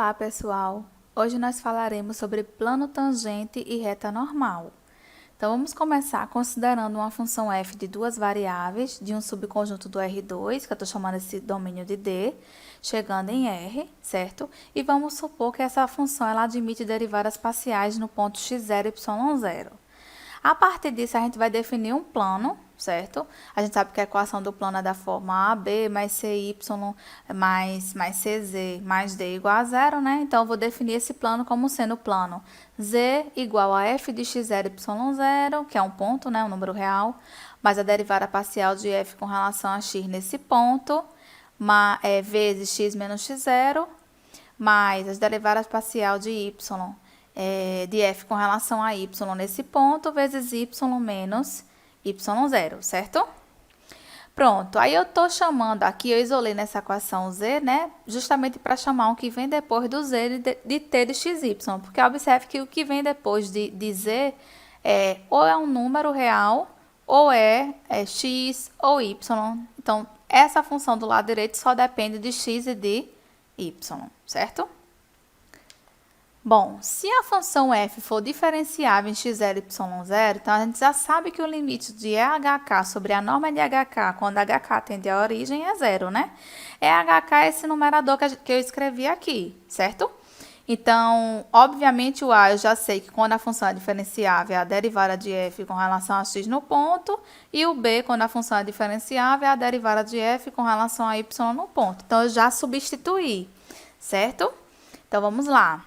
Olá, pessoal! Hoje nós falaremos sobre plano tangente e reta normal. Então, vamos começar considerando uma função f de duas variáveis de um subconjunto do R2, que eu estou chamando esse domínio de D, chegando em R, certo? E vamos supor que essa função ela admite derivadas parciais no ponto x0 e y0. A partir disso, a gente vai definir um plano, certo? A gente sabe que a equação do plano é da forma AB mais CY mais CZ mais D igual a zero, né? Então, eu vou definir esse plano como sendo o plano Z igual a f de x0 e y0, que é um ponto, né? Um número real, mais a derivada parcial de f com relação a x nesse ponto, vezes x menos x0, mais as derivadas parcial de y de f com relação a y nesse ponto, vezes y menos y0, certo? Pronto, aí eu estou chamando aqui, eu isolei nessa equação z, né? Justamente para chamar o que vem depois do z de t de xy, porque observe que o que vem depois de z ou é um número real, ou é x ou y. Então, essa função do lado direito só depende de x e de y, certo? Bom, se a função f for diferenciável em x0 e y0, então a gente já sabe que o limite de EHK sobre a norma de HK, quando HK tende à origem, é zero, né? EHK é esse numerador que eu escrevi aqui, certo? Então, obviamente, o A eu já sei que quando a função é diferenciável, é a derivada de f com relação a x no ponto, e o B, quando a função é diferenciável, é a derivada de f com relação a y no ponto. Então, eu já substituí, certo? Então, vamos lá.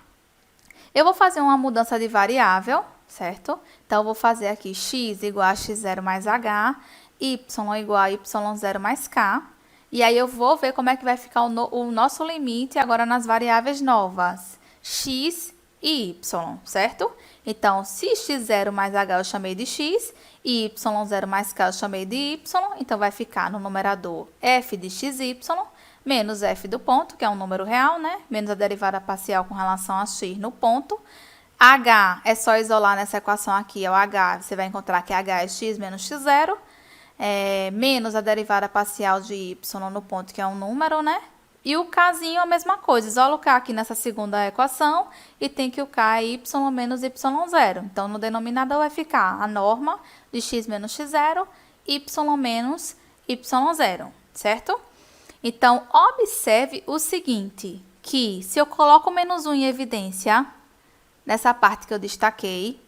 Eu vou fazer uma mudança de variável, certo? Então, eu vou fazer aqui x igual a x0 mais h, y igual a y0 mais k. E aí, eu vou ver como é que vai ficar o nosso limite agora nas variáveis novas, x e y, certo? Então, se x0 mais h eu chamei de x, e y0 mais k eu chamei de y, então vai ficar no numerador f de xy, menos f do ponto, que é um número real, né? Menos a derivada parcial com relação a x no ponto. H é só isolar nessa equação aqui, é o H, você vai encontrar que H é x menos x0, menos a derivada parcial de y no ponto, que é um número, né? E o Kzinho a mesma coisa, isola o K aqui nessa segunda equação e tem que o K é y menos y0. Então, no denominador vai ficar a norma de x menos x0, y menos y0, certo? Então, observe o seguinte, que se eu coloco o menos 1 em evidência, nessa parte que eu destaquei,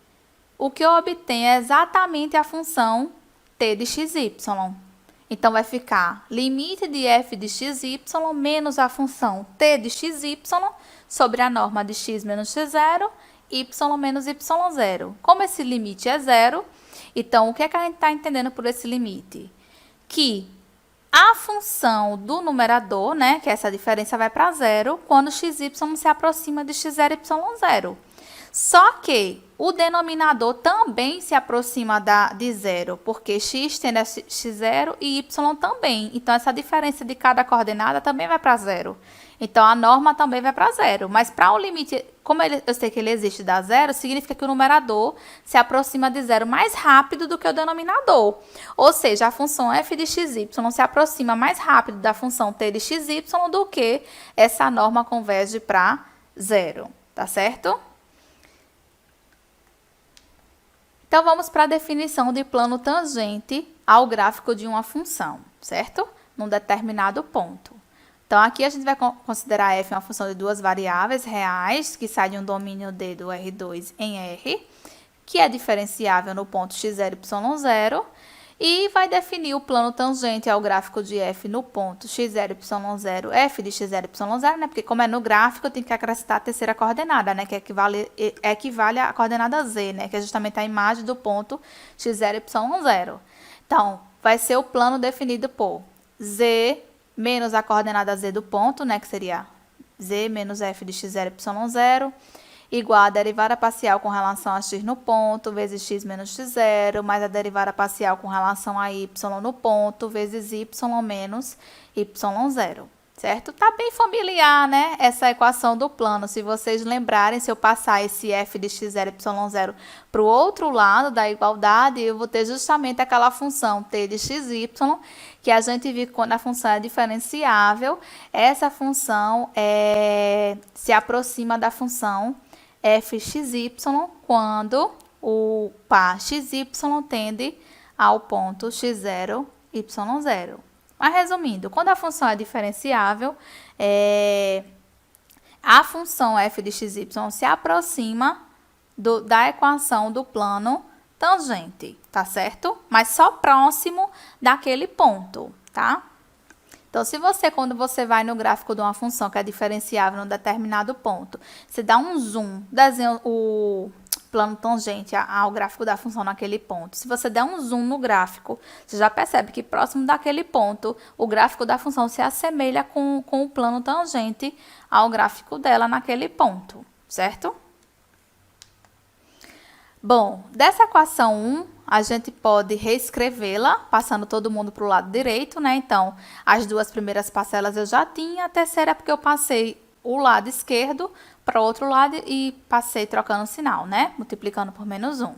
o que eu obtenho é exatamente a função t de xy. Então, vai ficar limite de f de xy menos a função t de xy sobre a norma de x menos x0, y menos y0. Como esse limite é zero, então, o que é que a gente está entendendo por esse limite? Que a função do numerador, né, que essa diferença vai para zero, quando xy se aproxima de x0 e y0. Só que o denominador também se aproxima de zero, porque x tende a x0 e y também. Então, essa diferença de cada coordenada também vai para zero. Então, a norma também vai para zero. Mas para o limite, como eu sei que ele existe da zero, significa que o numerador se aproxima de zero mais rápido do que o denominador. Ou seja, a função f de xy se aproxima mais rápido da função t de xy do que essa norma converge para zero. Tá certo? Então, vamos para a definição de plano tangente ao gráfico de uma função, certo? Num determinado ponto. Então, aqui a gente vai considerar f uma função de duas variáveis reais, que sai de um domínio D do R2 em R, que é diferenciável no ponto x0 e y0, e vai definir o plano tangente ao gráfico de f no ponto x0 e y0, f de x0 e y0, né? Porque como é no gráfico, eu tenho que acrescentar a terceira coordenada, né? Que equivale à coordenada z, né? Que é justamente a imagem do ponto x0 e y0. Então, vai ser o plano definido por z menos a coordenada z do ponto, né? Que seria z menos f de x0 e y0, igual a derivada parcial com relação a x no ponto, vezes x menos x0, mais a derivada parcial com relação a y no ponto, vezes y menos y0. certo? Tá bem familiar, né? Essa equação do plano. Se vocês lembrarem, se eu passar esse f de x0, y0 para o outro lado da igualdade, eu vou ter justamente aquela função t de xy, que a gente viu que quando a função é diferenciável, essa função se aproxima da função fxy quando o par xy tende ao ponto x0, y0. Mas resumindo, quando a função é diferenciável, a função f de xy se aproxima da equação do plano tangente, tá certo? Mas só próximo daquele ponto, tá? Então, se você, quando você vai no gráfico de uma função que é diferenciável em um determinado ponto, você dá um zoom, desenha o plano tangente ao gráfico da função naquele ponto. Se você der um zoom no gráfico, você já percebe que próximo daquele ponto, o gráfico da função se assemelha com o plano tangente ao gráfico dela naquele ponto, certo? Bom, dessa equação 1, a gente pode reescrevê-la, passando todo mundo para o lado direito, né? Então, as duas primeiras parcelas eu já tinha, a terceira é porque eu passei o lado esquerdo para o outro lado e passei trocando o sinal, né? Multiplicando por menos 1.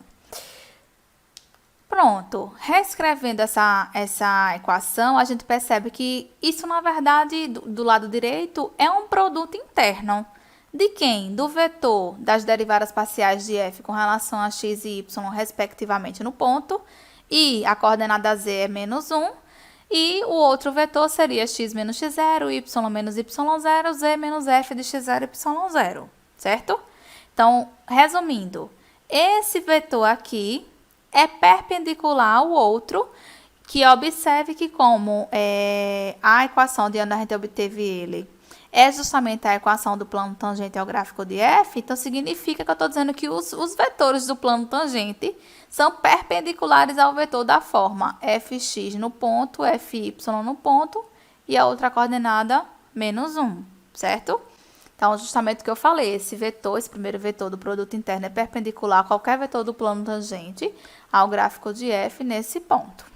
Pronto, reescrevendo essa equação, a gente percebe que isso, na verdade, do lado direito, é um produto interno. De quem? Do vetor das derivadas parciais de f com relação a x e y, respectivamente, no ponto. E a coordenada z é menos 1. E o outro vetor seria x menos x0, y menos y0, z menos f de x0, y0. Certo? Então, resumindo, esse vetor aqui é perpendicular ao outro, que observe que como a equação de onde a gente obteve ele é justamente a equação do plano tangente ao gráfico de f, então significa que eu estou dizendo que os vetores do plano tangente são perpendiculares ao vetor da forma fx no ponto, fy no ponto e a outra coordenada menos 1, certo? Então, justamente o que eu falei, esse primeiro vetor do produto interno é perpendicular a qualquer vetor do plano tangente ao gráfico de f nesse ponto.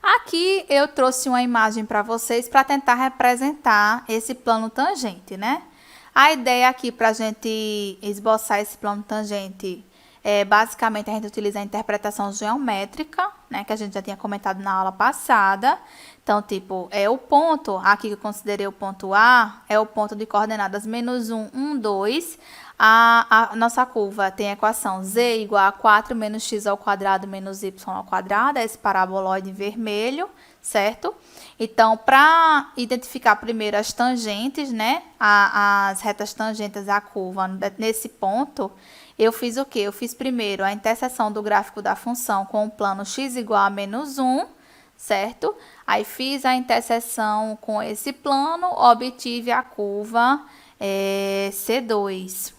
Aqui eu trouxe uma imagem para vocês para tentar representar esse plano tangente, né? A ideia aqui para a gente esboçar esse plano tangente basicamente a gente utiliza a interpretação geométrica, né? Que a gente já tinha comentado na aula passada. Então, tipo, o ponto, aqui que eu considerei o ponto A, é o ponto de coordenadas menos 1, 1, 2. A nossa curva tem a equação z igual a 4 menos x ao quadrado menos y ao quadrado, esse paraboloide vermelho, certo? Então, para identificar primeiro as tangentes, né, as retas tangentes à curva nesse ponto, eu fiz o quê? Eu fiz primeiro a interseção do gráfico da função com o plano x igual a menos 1, certo? Aí fiz a interseção com esse plano, obtive a curva C2.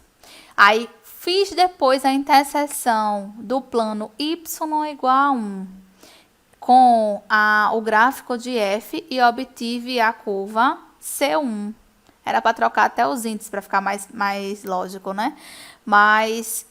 Aí, fiz depois a interseção do plano y igual a 1 com o gráfico de f e obtive a curva C1. Era para trocar até os índices para ficar mais lógico, né?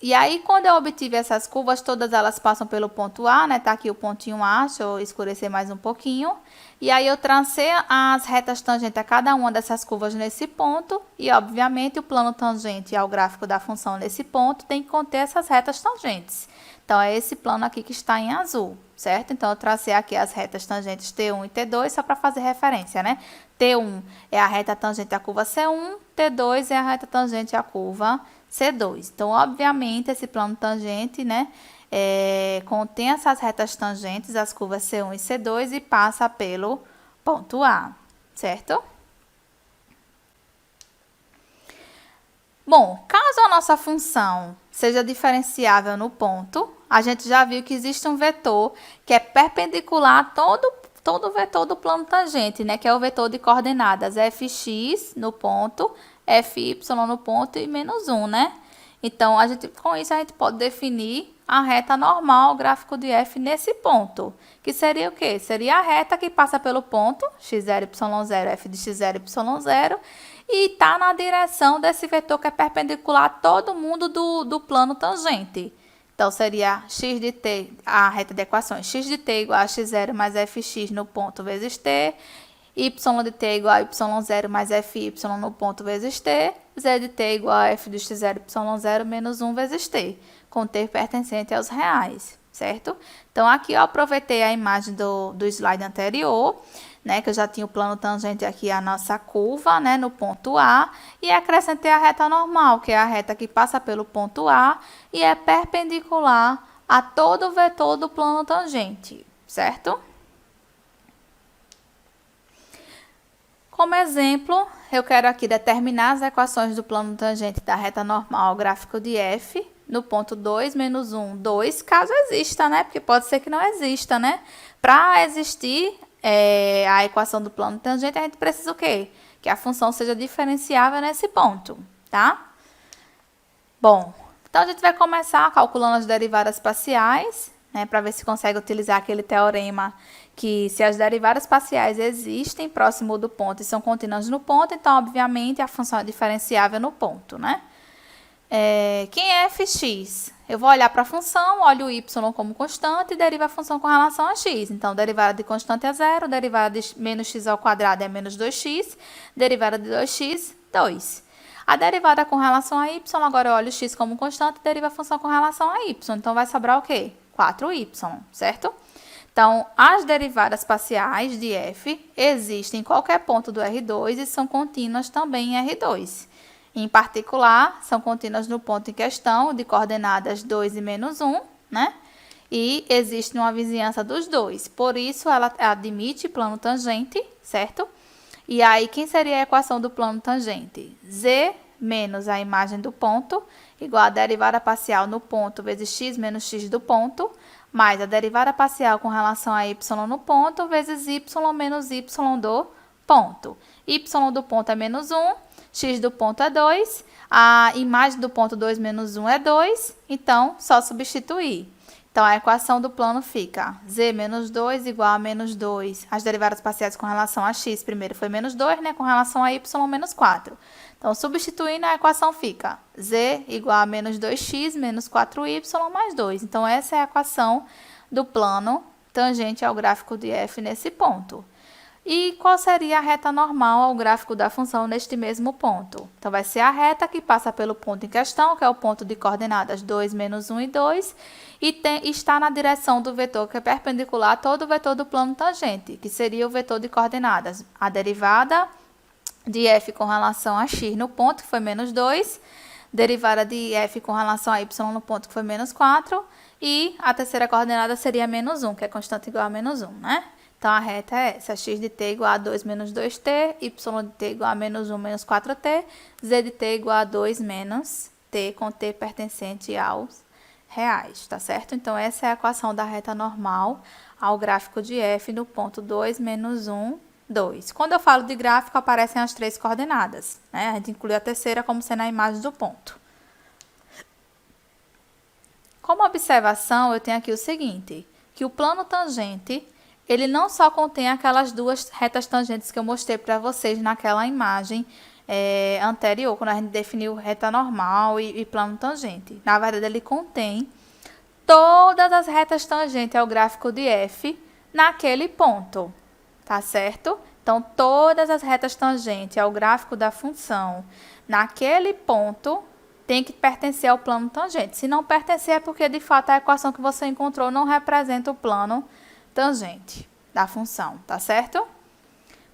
E aí, quando eu obtive essas curvas, todas elas passam pelo ponto A, né? Tá aqui o pontinho A, deixa eu escurecer mais um pouquinho. E aí, eu tracei as retas tangentes a cada uma dessas curvas nesse ponto. E, obviamente, o plano tangente ao gráfico da função nesse ponto tem que conter essas retas tangentes. Então, é esse plano aqui que está em azul, certo? Então, eu tracei aqui as retas tangentes T1 e T2 só para fazer referência, né? T1 é a reta tangente à curva C1, T2 é a reta tangente à curva C2. Então, obviamente, esse plano tangente, né, contém essas retas tangentes, as curvas C1 e C2, e passa pelo ponto A, certo? Bom, caso a nossa função seja diferenciável no ponto, a gente já viu que existe um vetor que é perpendicular a todo o vetor do plano tangente, né? Que é o vetor de coordenadas fx no ponto, fy no ponto e menos 1, né? Então, com isso, a gente pode definir a reta normal, o gráfico de f nesse ponto. Que seria o quê? Seria a reta que passa pelo ponto, x0, y0, f de x0, y0, e está na direção desse vetor que é perpendicular a todo mundo do plano tangente. Então, seria x de t, a reta de equações, x de t igual a x0 mais fx no ponto vezes t, y de t é igual a y0 mais fy no ponto vezes t, z de t é igual a f de x0 y0 menos 1 vezes t, com t pertencente aos reais, certo? Então, aqui eu aproveitei a imagem do slide anterior, né, que eu já tinha o plano tangente aqui, a nossa curva, né, no ponto A, e acrescentei a reta normal, que é a reta que passa pelo ponto A e é perpendicular a todo o vetor do plano tangente, certo? Como exemplo, eu quero aqui determinar as equações do plano tangente da reta normal ao gráfico de f, no ponto 2, menos 1, 2, caso exista, né? Porque pode ser que não exista, né? Para existir a equação do plano tangente, a gente precisa o quê? Que a função seja diferenciável nesse ponto, tá? Bom, então a gente vai começar calculando as derivadas parciais, né? Para ver se consegue utilizar aquele teorema que se as derivadas parciais existem próximo do ponto e são contínuas no ponto, então, obviamente, a função é diferenciável no ponto, né? Quem é fx? Eu vou olhar para a função, olho o y como constante e derivo a função com relação a x. Então, derivada de constante é 0, derivada de menos x ao quadrado é menos 2x, derivada de 2x, 2. A derivada com relação a y, agora eu olho o x como constante e derivo a função com relação a y. Então, vai sobrar o quê? 4y, certo? Então, as derivadas parciais de f existem em qualquer ponto do R2 e são contínuas também em R2. Em particular, são contínuas no ponto em questão, de coordenadas 2 e menos 1, né? E existe uma vizinhança dos dois. Por isso, ela admite plano tangente, certo? E aí, quem seria a equação do plano tangente? Z menos a imagem do ponto, igual a derivada parcial no ponto vezes x menos x do ponto, mais a derivada parcial com relação a y no ponto, vezes y menos y do ponto. Y do ponto é menos 1, x do ponto é 2, a imagem do ponto 2 menos 1 é 2, então, só substituir. Então, a equação do plano fica z menos 2 igual a menos 2. As derivadas parciais com relação a x, primeiro foi menos 2, né? Com relação a y, menos 4. Então, substituindo, a equação fica z igual a menos 2x menos 4y mais 2. Então, essa é a equação do plano tangente ao gráfico de f nesse ponto. E qual seria a reta normal ao gráfico da função neste mesmo ponto? Então, vai ser a reta que passa pelo ponto em questão, que é o ponto de coordenadas 2, menos 1 e 2, e está na direção do vetor que é perpendicular a todo o vetor do plano tangente, que seria o vetor de coordenadas. A derivada de f com relação a x no ponto, que foi menos 2, derivada de f com relação a y no ponto, que foi menos 4, e a terceira coordenada seria menos 1, que é constante igual a menos 1, né? Então, a reta é essa, x de t igual a 2 menos 2t, y de t igual a menos 1 menos 4t, z de t igual a 2 menos t, com t pertencente aos reais, tá certo? Então, essa é a equação da reta normal ao gráfico de f no ponto 2, menos 1, 2. Quando eu falo de gráfico, aparecem as três coordenadas, né? A gente inclui a terceira como sendo a imagem do ponto. Como observação, eu tenho aqui o seguinte, que o plano tangente ele não só contém aquelas duas retas tangentes que eu mostrei para vocês naquela imagem anterior, quando a gente definiu reta normal e plano tangente. Na verdade, ele contém todas as retas tangentes ao gráfico de f naquele ponto, tá certo? Então, todas as retas tangentes ao gráfico da função naquele ponto tem que pertencer ao plano tangente. Se não pertencer, é porque, de fato, a equação que você encontrou não representa o plano tangente da função, tá certo?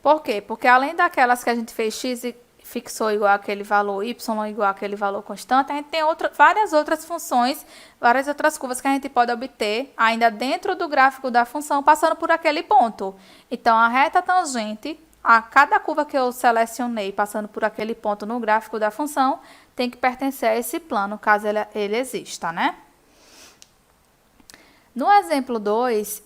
Por quê? Porque além daquelas que a gente fez x e fixou igual aquele valor, y igual aquele valor constante, a gente tem várias outras funções, várias outras curvas que a gente pode obter ainda dentro do gráfico da função, passando por aquele ponto. Então, a reta tangente, a cada curva que eu selecionei passando por aquele ponto no gráfico da função, tem que pertencer a esse plano, caso ele exista, né? No exemplo 2,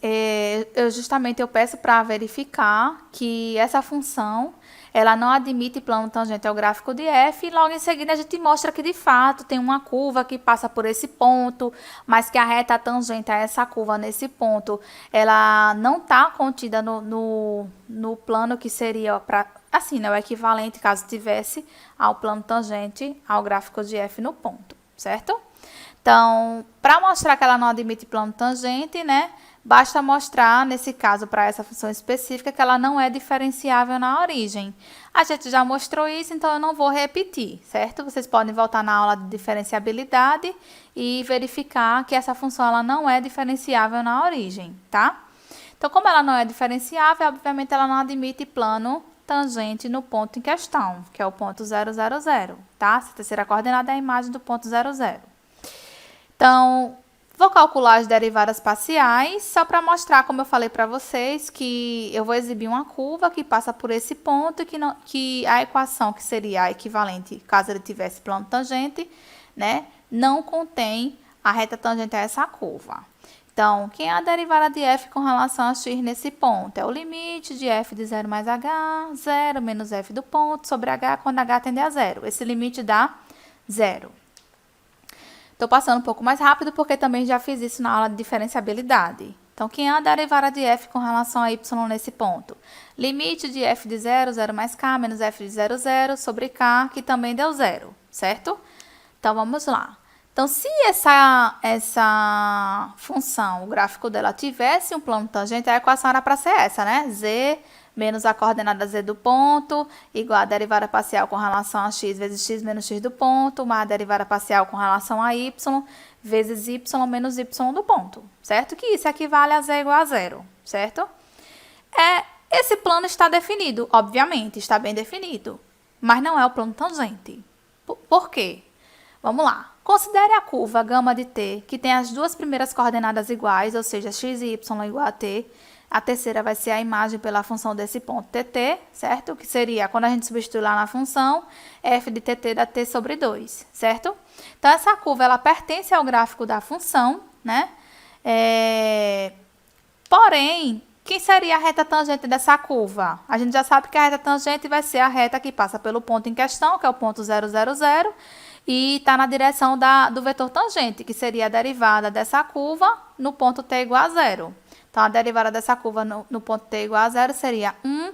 eu peço para verificar que essa função ela não admite plano tangente ao gráfico de f, e logo em seguida a gente mostra que de fato tem uma curva que passa por esse ponto, mas que a reta tangente a essa curva nesse ponto, ela não está contida no plano que seria, assim, né, o equivalente, caso tivesse, ao plano tangente ao gráfico de f no ponto, certo? Então, para mostrar que ela não admite plano tangente, né? Basta mostrar, nesse caso, para essa função específica, que ela não é diferenciável na origem. A gente já mostrou isso, então eu não vou repetir, certo? Vocês podem voltar na aula de diferenciabilidade e verificar que essa função ela não é diferenciável na origem, tá? Então, como ela não é diferenciável, obviamente ela não admite plano tangente no ponto em questão, que é o ponto 0, 0, 0, tá? Essa terceira coordenada é a imagem do ponto 0, 0. Então, vou calcular as derivadas parciais, só para mostrar, como eu falei para vocês, que eu vou exibir uma curva que passa por esse ponto e que a equação, que seria a equivalente, caso ele tivesse plano tangente, né, não contém a reta tangente a essa curva. Então, quem é a derivada de f com relação a x nesse ponto? É o limite de f de 0 mais h, 0 menos f do ponto, sobre h quando h tende a 0. Esse limite dá 0. Estou passando um pouco mais rápido porque também já fiz isso na aula de diferenciabilidade. Então, quem é a derivada de f com relação a y nesse ponto? Limite de f de 0, 0 mais k, menos f de 0, 0, sobre k, que também deu 0, certo? Então, vamos lá. Então, se essa função, o gráfico dela, tivesse um plano tangente, a equação era para ser essa, né? Z menos a coordenada z do ponto, igual a derivada parcial com relação a x vezes x menos x do ponto, mais a derivada parcial com relação a y, vezes y menos y do ponto, certo? Que isso equivale a z igual a 0, certo? Esse plano está definido, obviamente, está bem definido, mas não é o plano tangente. Por quê? Vamos lá. Considere a curva gama de t, que tem as duas primeiras coordenadas iguais, ou seja, x e y igual a t. A terceira vai ser a imagem pela função desse ponto tt, certo? Que seria, quando a gente substituir lá na função, f de tt dá t sobre 2, certo? Então, essa curva, ela pertence ao gráfico da função, né? Porém, quem seria a reta tangente dessa curva? A gente já sabe que a reta tangente vai ser a reta que passa pelo ponto em questão, que é o ponto 0, 0, 0, e está na direção do vetor tangente, que seria a derivada dessa curva no ponto t igual a 0. Então, a derivada dessa curva no ponto t igual a 0 seria 1,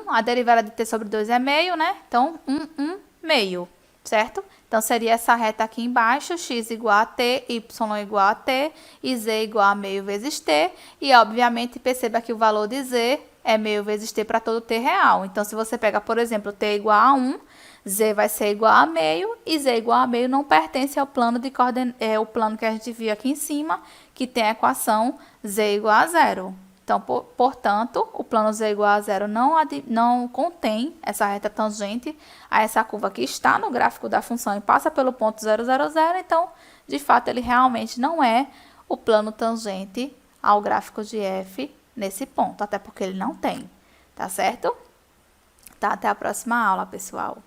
a derivada de t sobre 2 é meio, né? Então, 1 meio, certo? Então, seria essa reta aqui embaixo, x igual a t, y igual a t e z igual a meio vezes t. E, obviamente, perceba que o valor de z é meio vezes t para todo t real. Então, se você pega, por exemplo, t igual a 1, z vai ser igual a meio, e z igual a meio não pertence ao plano o plano que a gente viu aqui em cima, que tem a equação z igual a 0. Então, portanto, o plano z igual a 0 não contém essa reta tangente a essa curva que está no gráfico da função e passa pelo ponto 0, 0, 0. Então, de fato, ele realmente não é o plano tangente ao gráfico de f nesse ponto, até porque ele não tem, tá certo? Tá, até a próxima aula, pessoal.